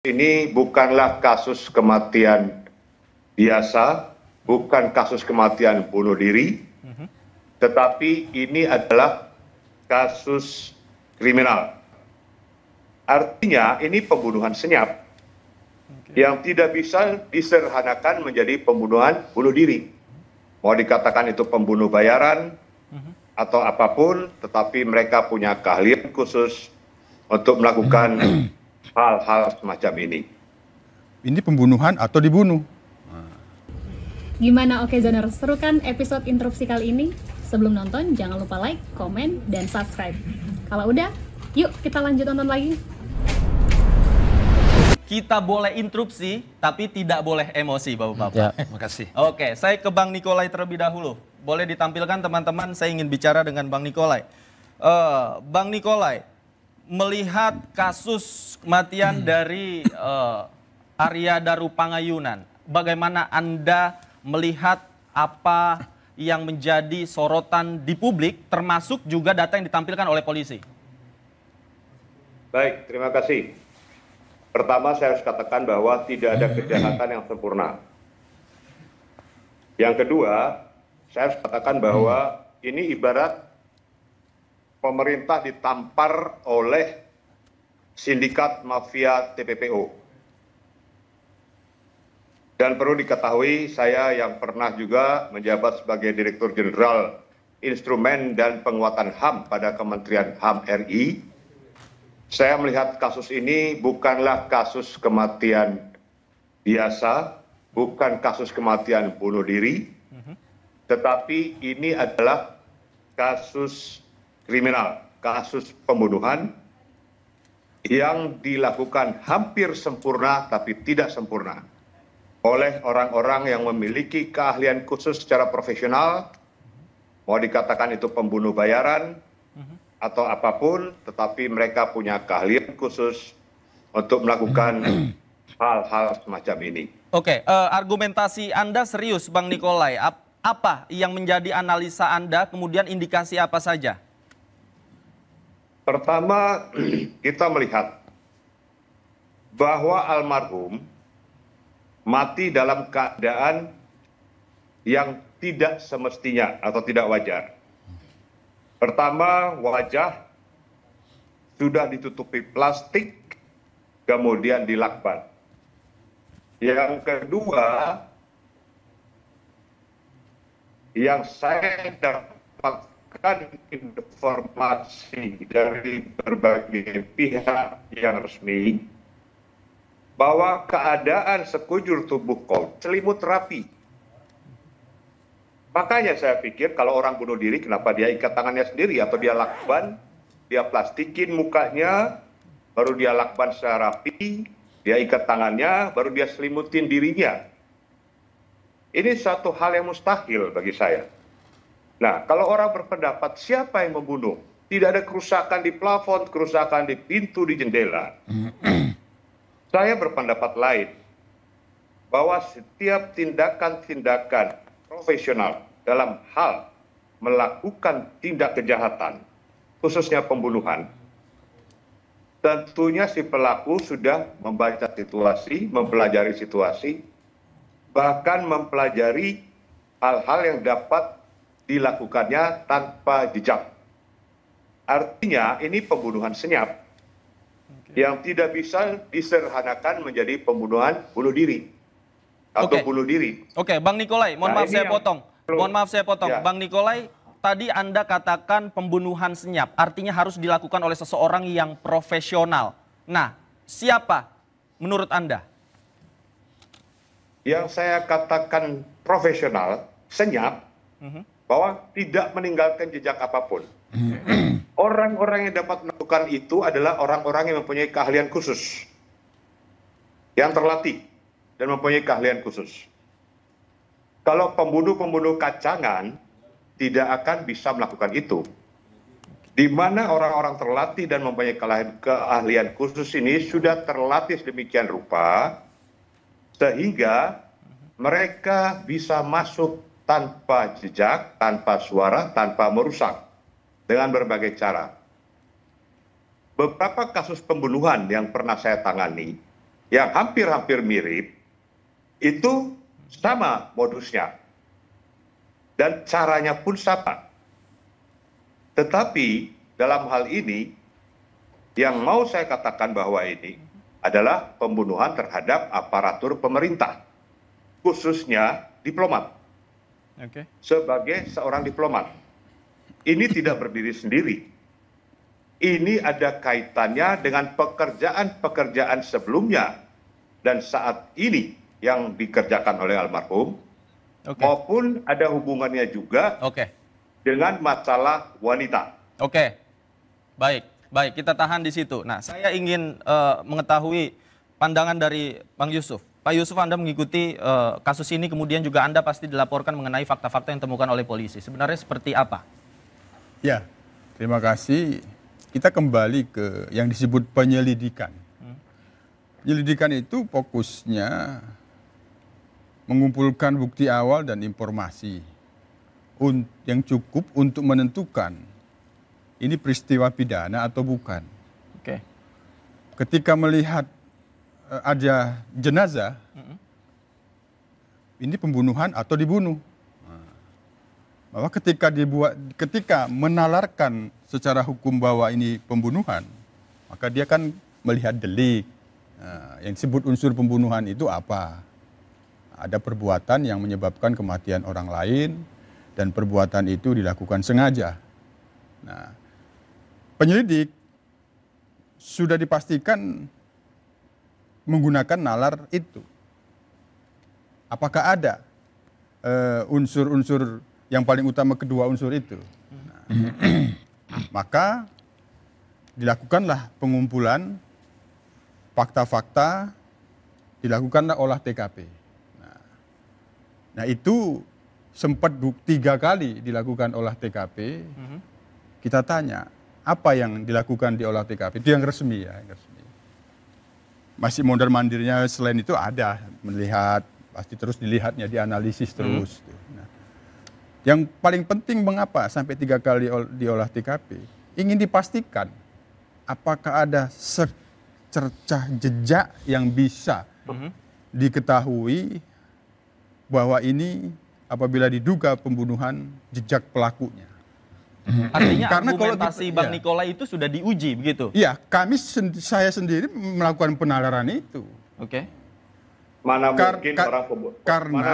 Ini bukanlah kasus kematian biasa, bukan kasus kematian bunuh diri, tetapi ini adalah kasus kriminal. Artinya ini pembunuhan senyap yang tidak bisa disederhanakan menjadi pembunuhan bunuh diri. Mau dikatakan itu pembunuh bayaran atau apapun, tetapi mereka punya keahlian khusus untuk melakukan hal-hal semacam ini. Ini pembunuhan atau dibunuh? Gimana Okezoners? Seru kan episode interupsi kali ini? Sebelum nonton, jangan lupa like, komen, dan subscribe. Kalau udah, yuk kita lanjut nonton lagi. Kita boleh interupsi, tapi tidak boleh emosi, Bapak-Bapak. Ya, makasih. Oke, saya ke Bang Nikolai terlebih dahulu. Boleh ditampilkan teman-teman, saya ingin bicara dengan Bang Nikolai. Bang Nikolai, melihat kasus kematian dari Arya Daru Pangayunan, bagaimana Anda melihat apa yang menjadi sorotan di publik, termasuk juga data yang ditampilkan oleh polisi? Baik, terima kasih. Pertama saya harus katakan bahwa tidak ada kejahatan yang sempurna. Yang kedua, saya harus katakan bahwa ini ibarat pemerintah ditampar oleh sindikat mafia TPPO. Dan perlu diketahui, saya yang pernah juga menjabat sebagai Direktur Jenderal Instrumen dan Penguatan HAM pada Kementerian HAM RI, saya melihat kasus ini bukanlah kasus kematian biasa, bukan kasus kematian bunuh diri, tetapi ini adalah kasus kriminal, kasus pembunuhan yang dilakukan hampir sempurna tapi tidak sempurna oleh orang-orang yang memiliki keahlian khusus secara profesional, mau dikatakan itu pembunuh bayaran atau apapun, tetapi mereka punya keahlian khusus untuk melakukan hal-hal semacam ini. Oke, argumentasi Anda serius, Bang Nikolai. Apa yang menjadi analisa Anda, kemudian indikasi apa saja? Pertama, kita melihat bahwa almarhum mati dalam keadaan yang tidak semestinya atau tidak wajar. Pertama, wajah sudah ditutupi plastik, kemudian dilakban. Yang kedua, yang saya dapatkan informasi dari berbagai pihak yang resmi, bahwa keadaan sekujur tubuh korban selimut rapi. Makanya saya pikir kalau orang bunuh diri, kenapa dia ikat tangannya sendiri atau dia lakban, dia plastikin mukanya, baru dia lakban secara rapi, dia ikat tangannya, baru dia selimutin dirinya. Ini satu hal yang mustahil bagi saya. Nah, kalau orang berpendapat siapa yang membunuh, tidak ada kerusakan di plafon, kerusakan di pintu, di jendela. Saya berpendapat lain, bahwa setiap tindakan-tindakan profesional dalam hal melakukan tindak kejahatan, khususnya pembunuhan, tentunya si pelaku sudah membaca situasi, mempelajari situasi, bahkan mempelajari hal-hal yang dapat dilakukannya tanpa jejak. Artinya ini pembunuhan senyap yang tidak bisa disederhanakan menjadi pembunuhan bunuh diri atau bunuh diri. Oke, Bang Nikolai, mohon maaf saya potong. Mohon maaf saya potong. Ya. Bang Nikolai, tadi Anda katakan pembunuhan senyap, artinya harus dilakukan oleh seseorang yang profesional. Nah, siapa menurut Anda? Yang saya katakan profesional, senyap, bahwa tidak meninggalkan jejak apapun. Orang-orang yang dapat melakukan itu adalah orang-orang yang mempunyai keahlian khusus, yang terlatih dan mempunyai keahlian khusus. Kalau pembunuh-pembunuh kacangan tidak akan bisa melakukan itu. Di mana orang-orang terlatih dan mempunyai keahlian khusus ini sudah terlatih sedemikian rupa, sehingga mereka bisa masuk tanpa jejak, tanpa suara, tanpa merusak, dengan berbagai cara. Beberapa kasus pembunuhan yang pernah saya tangani, yang hampir-hampir mirip, itu sama modusnya. Dan caranya pun sama. Tetapi dalam hal ini, yang mau saya katakan bahwa ini adalah pembunuhan terhadap aparatur pemerintah, khususnya diplomat. Sebagai seorang diplomat, ini tidak berdiri sendiri. Ini ada kaitannya dengan pekerjaan-pekerjaan sebelumnya dan saat ini yang dikerjakan oleh almarhum, maupun ada hubungannya juga dengan masalah wanita. Baik, kita tahan di situ. Nah, saya ingin mengetahui pandangan dari Bang Yusuf. Pak Yusuf, Anda mengikuti kasus ini, kemudian juga Anda pasti dilaporkan mengenai fakta-fakta yang ditemukan oleh polisi. Sebenarnya seperti apa? Ya, terima kasih. Kita kembali ke yang disebut penyelidikan. Penyelidikan itu fokusnya mengumpulkan bukti awal dan informasi yang cukup untuk menentukan ini peristiwa pidana atau bukan. Ketika melihat ada jenazah, ini pembunuhan atau dibunuh. Bahwa ketika menalarkan secara hukum bahwa ini pembunuhan, maka dia kan melihat delik. Yang disebut unsur pembunuhan itu apa? Ada perbuatan yang menyebabkan kematian orang lain dan perbuatan itu dilakukan sengaja. Nah, penyelidik sudah dipastikan menggunakan nalar itu. Apakah ada unsur-unsur yang paling utama, kedua unsur itu? Maka dilakukanlah pengumpulan fakta-fakta, dilakukanlah olah TKP. Nah itu sempat 3 kali dilakukan olah TKP. Kita tanya, apa yang dilakukan di olah TKP? Itu yang resmi ya. Yang resmi. Masih mondar-mandirnya selain itu ada, melihat, pasti terus dilihatnya, dianalisis terus. Nah, yang paling penting mengapa sampai 3 kali diolah TKP, ingin dipastikan apakah ada secercah jejak yang bisa diketahui bahwa ini apabila diduga pembunuhan, jejak pelakunya. Artinya karena argumentasi Bang Nikolai itu sudah diuji begitu? Iya, saya sendiri melakukan penalaran itu. Mana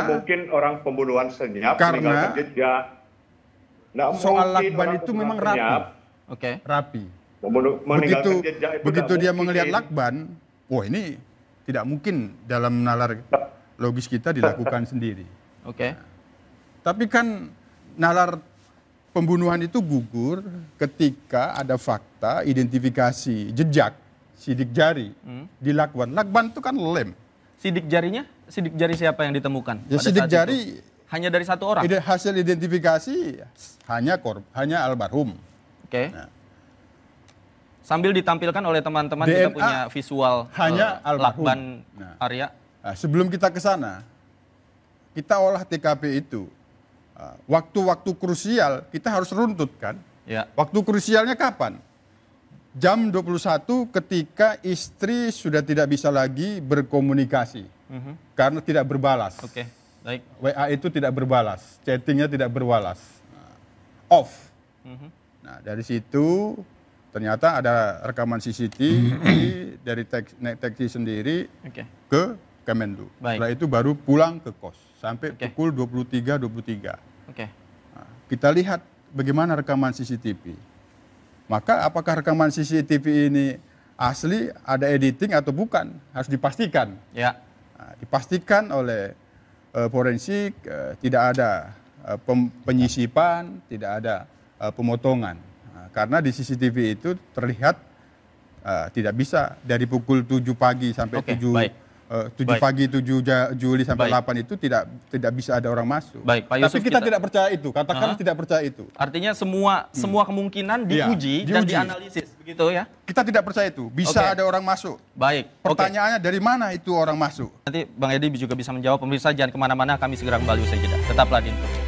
mungkin orang pembunuhan senyap meninggalkan jejak. Soal lakban itu memang rapi. Begitu dia melihat lakban, wah ini tidak mungkin dalam nalar logis kita dilakukan sendiri. Tapi kan nalar pembunuhan itu gugur ketika ada fakta identifikasi jejak sidik jari di lakban. Lakban itu kan lem. Sidik jarinya? Sidik jari siapa yang ditemukan? Ya, sidik jari itu? Hanya dari satu orang? Hasil identifikasi hanya almarhum. Nah. Sambil ditampilkan oleh teman-teman, kita punya visual hanya lakban Arya. Nah, sebelum kita ke sana, kita olah TKP itu. Waktu-waktu krusial kita harus runtut kan? Waktu krusialnya kapan? Jam 21 ketika istri sudah tidak bisa lagi berkomunikasi karena tidak berbalas. Baik. WA itu tidak berbalas, chattingnya tidak berbalas, off. Nah dari situ ternyata ada rekaman CCTV dari Teksi sendiri ke Kemenlu. Setelah itu baru pulang ke kos sampai pukul 23.23. Nah, kita lihat bagaimana rekaman CCTV. Maka apakah rekaman CCTV ini asli, ada editing atau bukan, harus dipastikan. Nah, dipastikan oleh forensik, tidak ada penyisipan, tidak ada pemotongan. Nah, karena di CCTV itu terlihat tidak bisa dari pukul 7 pagi sampai 7 pagi 7 Juli sampai 8 itu tidak bisa ada orang masuk. Baik, Pak Yusuf, tapi kita tidak percaya itu, katakan tidak percaya itu. Artinya semua kemungkinan diuji dan dianalisis begitu ya. Kita tidak percaya itu, bisa ada orang masuk. Baik. Pertanyaannya dari mana itu orang masuk? Nanti Bang Edi juga bisa menjawab. Pemirsa jangan kemana-mana, kami segera kembali usai jeda. Tetaplah di Info.